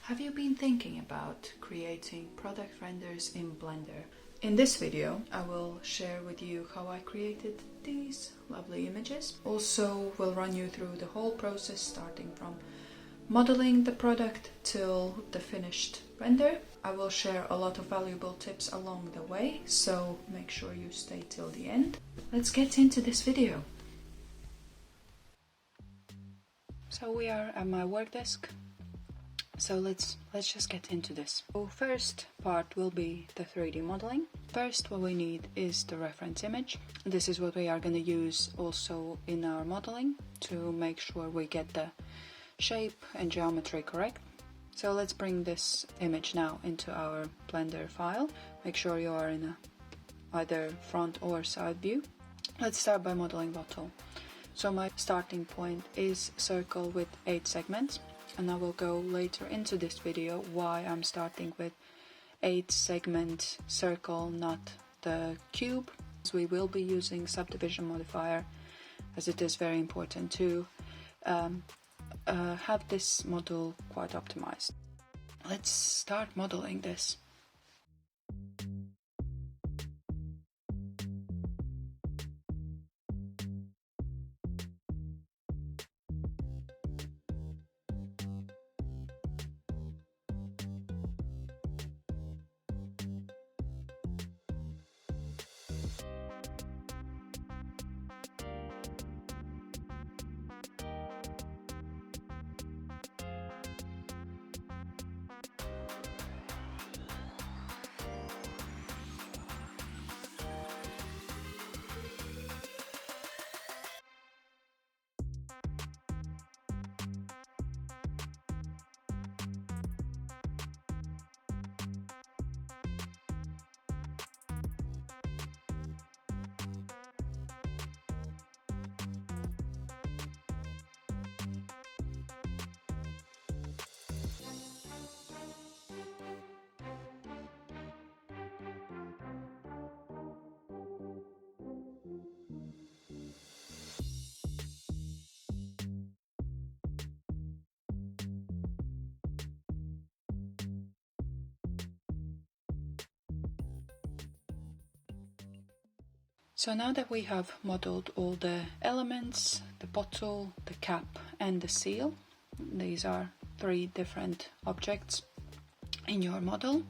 Have you been thinking about creating product renders in Blender? In this video, I will share with you how I created these lovely images. Also, we'll run you through the whole process, starting from modeling the product till the finished render. I will share a lot of valuable tips along the way, so make sure you stay till the end. Let's get into this video. So we are at my work desk. So let's just get into this. So first part will be the 3D modeling. First, what we need is the reference image. This is what we are going to use also in our modeling to make sure we get the shape and geometry correct. So let's bring this image now into our Blender file. Make sure you are in a either front or side view. Let's start by modeling bottle. So my starting point is circle with 8 segments. And I will go later into this video why I'm starting with 8 segment circle, not the cube. So we will be using subdivision modifier, as it is very important to have this model quite optimized. Let's start modeling this. So now that we have modeled all the elements, the bottle, the cap and the seal, these are 3 different objects in your model.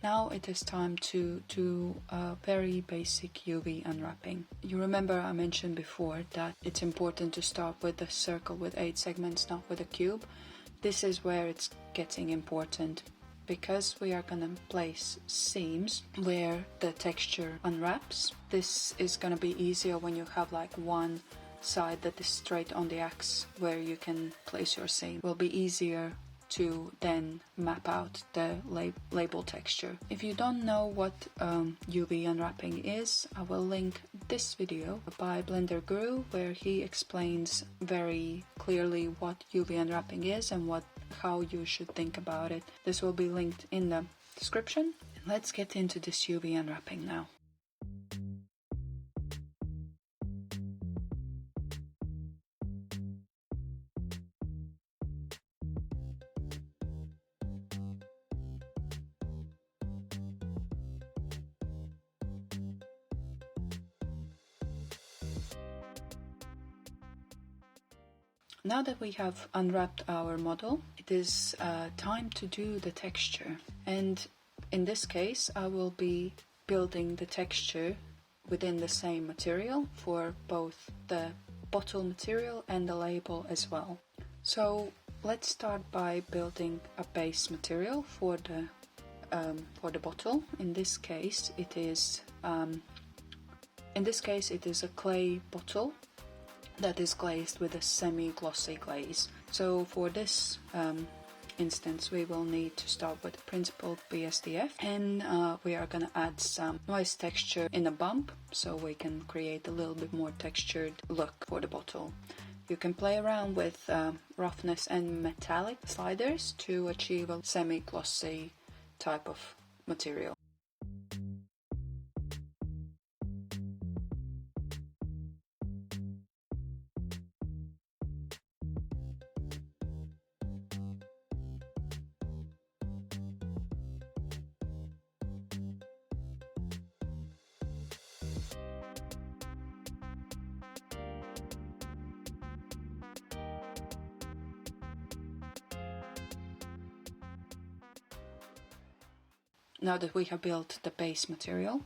Now it is time to do a very basic UV unwrapping. You remember I mentioned before that it's important to start with the circle with 8 segments, not with a cube. This is where it's getting important, because we are going to place seams where the texture unwraps. This is going to be easier when you have like one side that is straight on the axis where you can place your seam. It will be easier to then map out the label texture. If you don't know what UV unwrapping is, I will link this video by Blender Guru where he explains very clearly what UV unwrapping is and how you should think about it. This will be linked in the description. Let's get into this UV unwrapping now. Now that we have unwrapped our model, it is time to do the texture. And in this case, I will be building the texture within the same material for both the bottle material and the label as well. So let's start by building a base material for the bottle. In this case, it is a clay bottle that is glazed with a semi-glossy glaze. So for this instance, we will need to start with principled BSDF, and we are going to add some noise texture in a bump so we can create a little bit more textured look for the bottle. You can play around with roughness and metallic sliders to achieve a semi-glossy type of material. Now that we have built the base material,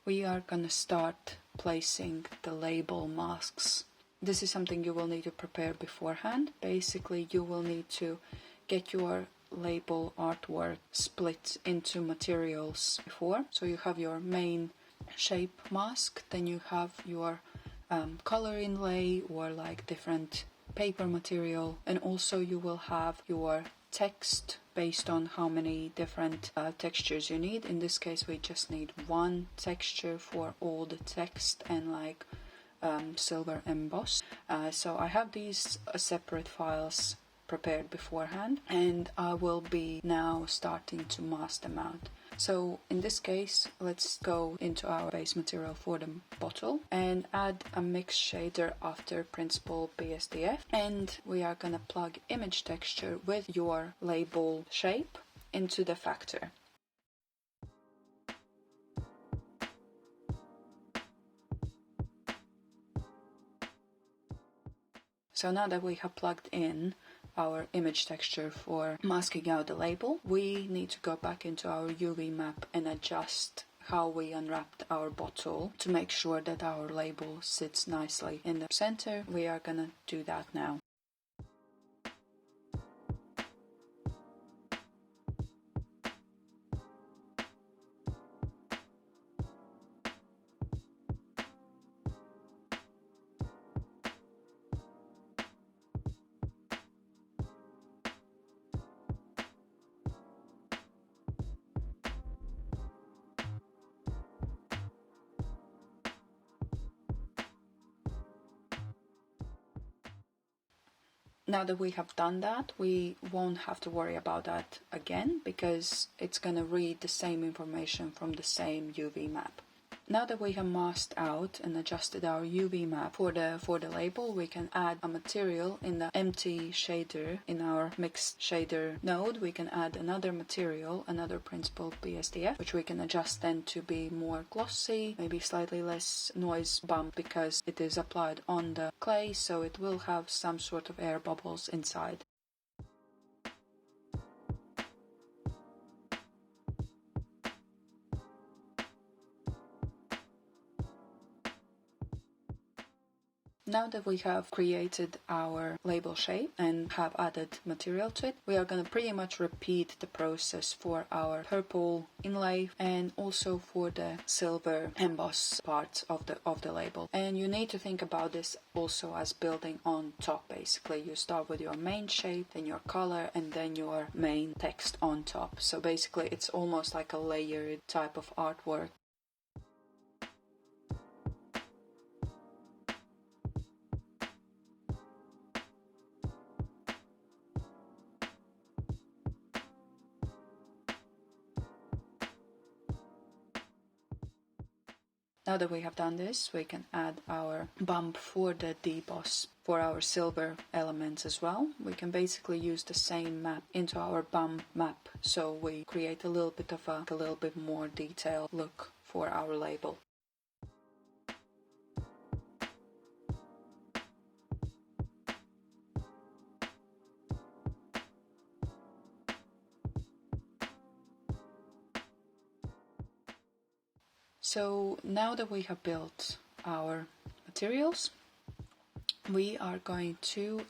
we are going to start placing the label masks. This is something you will need to prepare beforehand. Basically, you will need to get your label artwork split into materials before. So you have your main shape mask, then you have your color inlay or like different paper material, and also you will have your text based on how many different textures you need. In this case, we just need one texture for all the text and like silver emboss. So I have these separate files prepared beforehand, and I will be now starting to mask them out. So in this case, let's go into our base material for the bottle and add a mix shader after principled BSDF, and we are gonna plug image texture with your label shape into the factor. So now that we have plugged in our image texture for masking out the label, we need to go back into our UV map and adjust how we unwrapped our bottle to make sure that our label sits nicely in the center. We are gonna do that now. Now that we have done that, we won't have to worry about that again because it's going to read the same information from the same UV map. Now that we have masked out and adjusted our UV map for the label, we can add a material in the empty shader. In our mixed shader node, we can add another material, another principled BSDF, which we can adjust then to be more glossy, maybe slightly less noise bump because it is applied on the clay, so it will have some sort of air bubbles inside. Now that we have created our label shape and have added material to it, we are going to pretty much repeat the process for our purple inlay and also for the silver emboss part of the label. And you need to think about this also as building on top. Basically, you start with your main shape, then your color, and then your main text on top. So basically, it's almost like a layered type of artwork. Now that we have done this, we can add our bump for the deboss for our silver elements as well. We can basically use the same map into our bump map, so we create a little bit of a little bit more detailed look for our label. So now that we have built our materials, we are going to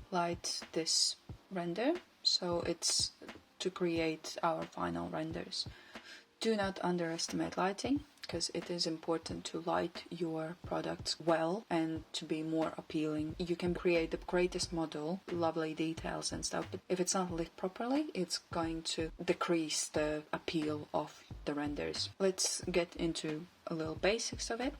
light this render, so it's to create our final renders. Do not underestimate lighting, because it is important to light your products well and to be more appealing. You can create the greatest model, lovely details and stuff, but if it's not lit properly, it's going to decrease the appeal of the renders. Let's get into a little basics of it.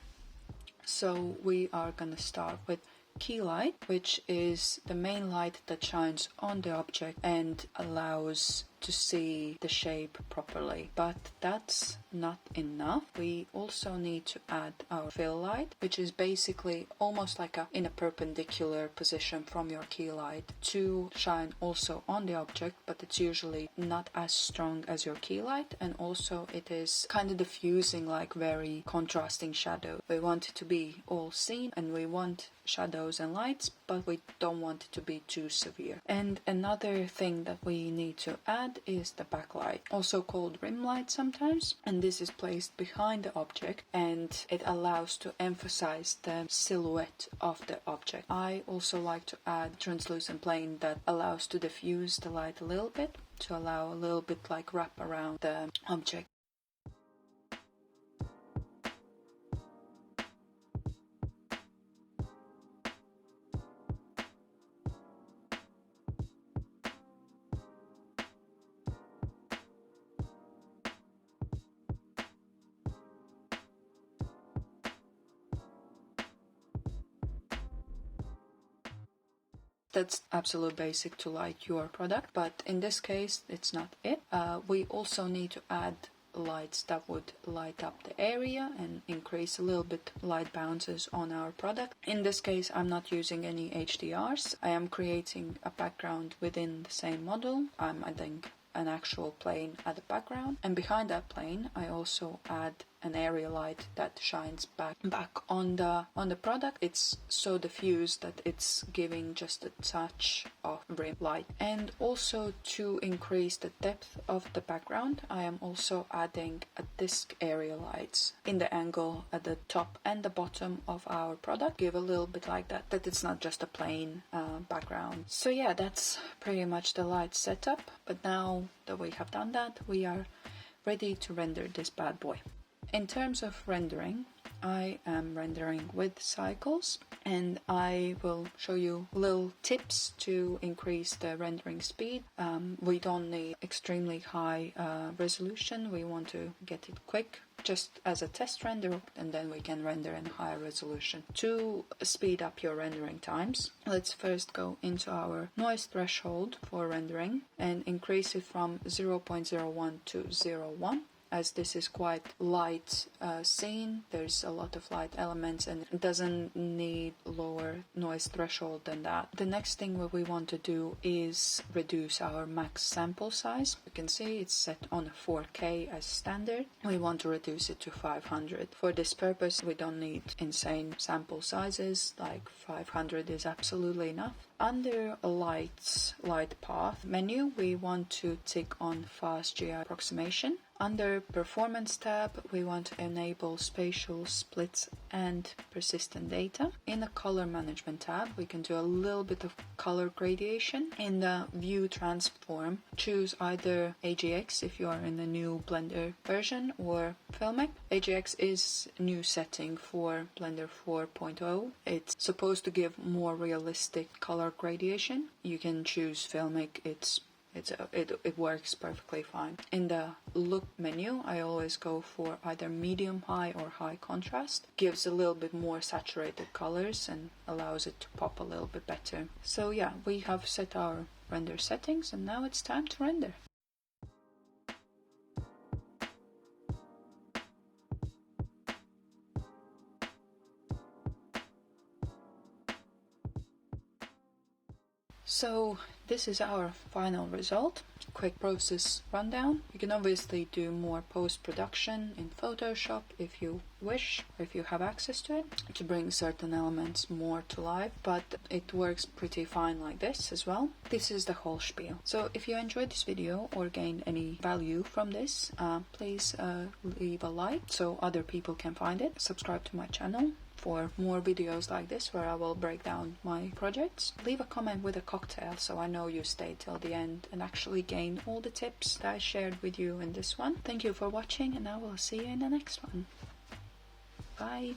So we are going to start with key light, which is the main light that shines on the object and allows to see the shape properly. But that's not enough. We also need to add our fill light, which is basically almost like in a perpendicular position from your key light to shine also on the object, but it's usually not as strong as your key light, and also it is kind of diffusing like very contrasting shadow. We want it to be all seen and we want shadows and lights, but we don't want it to be too severe. And another thing that we need to add is the backlight, also called rim light sometimes, and this is placed behind the object and it allows to emphasize the silhouette of the object. I also like to add translucent plane that allows to diffuse the light a little bit, to allow a little bit like wrap around the object. That's absolute basic to light your product, but in this case it's not it. We also need to add lights that would light up the area and increase a little bit light bounces on our product. In this case I'm not using any HDRs. I am creating a background within the same model. I'm adding an actual plane at the background, and behind that plane I also add an area light that shines back on the product. It's so diffused that it's giving just a touch of rim light. And also to increase the depth of the background, I am also adding a disc area lights in the angle at the top and the bottom of our product. Give a little bit like that it's not just a plain background. So yeah, that's pretty much the light setup. But now that we have done that, we are ready to render this bad boy. In terms of rendering, I am rendering with cycles, and I will show you little tips to increase the rendering speed. We don't need extremely high resolution. We want to get it quick, just as a test render, and then we can render in higher resolution. To speed up your rendering times, let's first go into our noise threshold for rendering and increase it from 0.01 to 0.1. As this is quite light scene, there's a lot of light elements and it doesn't need lower noise threshold than that. The next thing what we want to do is reduce our max sample size. You can see it's set on 4K as standard. We want to reduce it to 500. For this purpose we don't need insane sample sizes, like 500 is absolutely enough. Under light path menu, we want to tick on fast GI approximation. Under Performance tab, we want to enable spatial splits and persistent data. In the Color Management tab, we can do a little bit of color gradation. In the View Transform, choose either AGX if you are in the new Blender version or Filmic. AGX is a new setting for Blender 4.0. It's supposed to give more realistic color gradation. You can choose Filmic. It works perfectly fine. In the look menu, I always go for either medium high or high contrast. Gives a little bit more saturated colors and allows it to pop a little bit better. So yeah, we have set our render settings and now it's time to render. So this is our final result. Quick process rundown. You can obviously do more post-production in Photoshop if you wish, or if you have access to it, to bring certain elements more to life, but it works pretty fine like this as well. This is the whole spiel. So if you enjoyed this video or gained any value from this, please leave a like so other people can find it. Subscribe to my channel for more videos like this where I will break down my projects. Leave a comment with a cocktail so I know you stayed till the end and actually gain all the tips that I shared with you in this one. Thank you for watching and I will see you in the next one. Bye!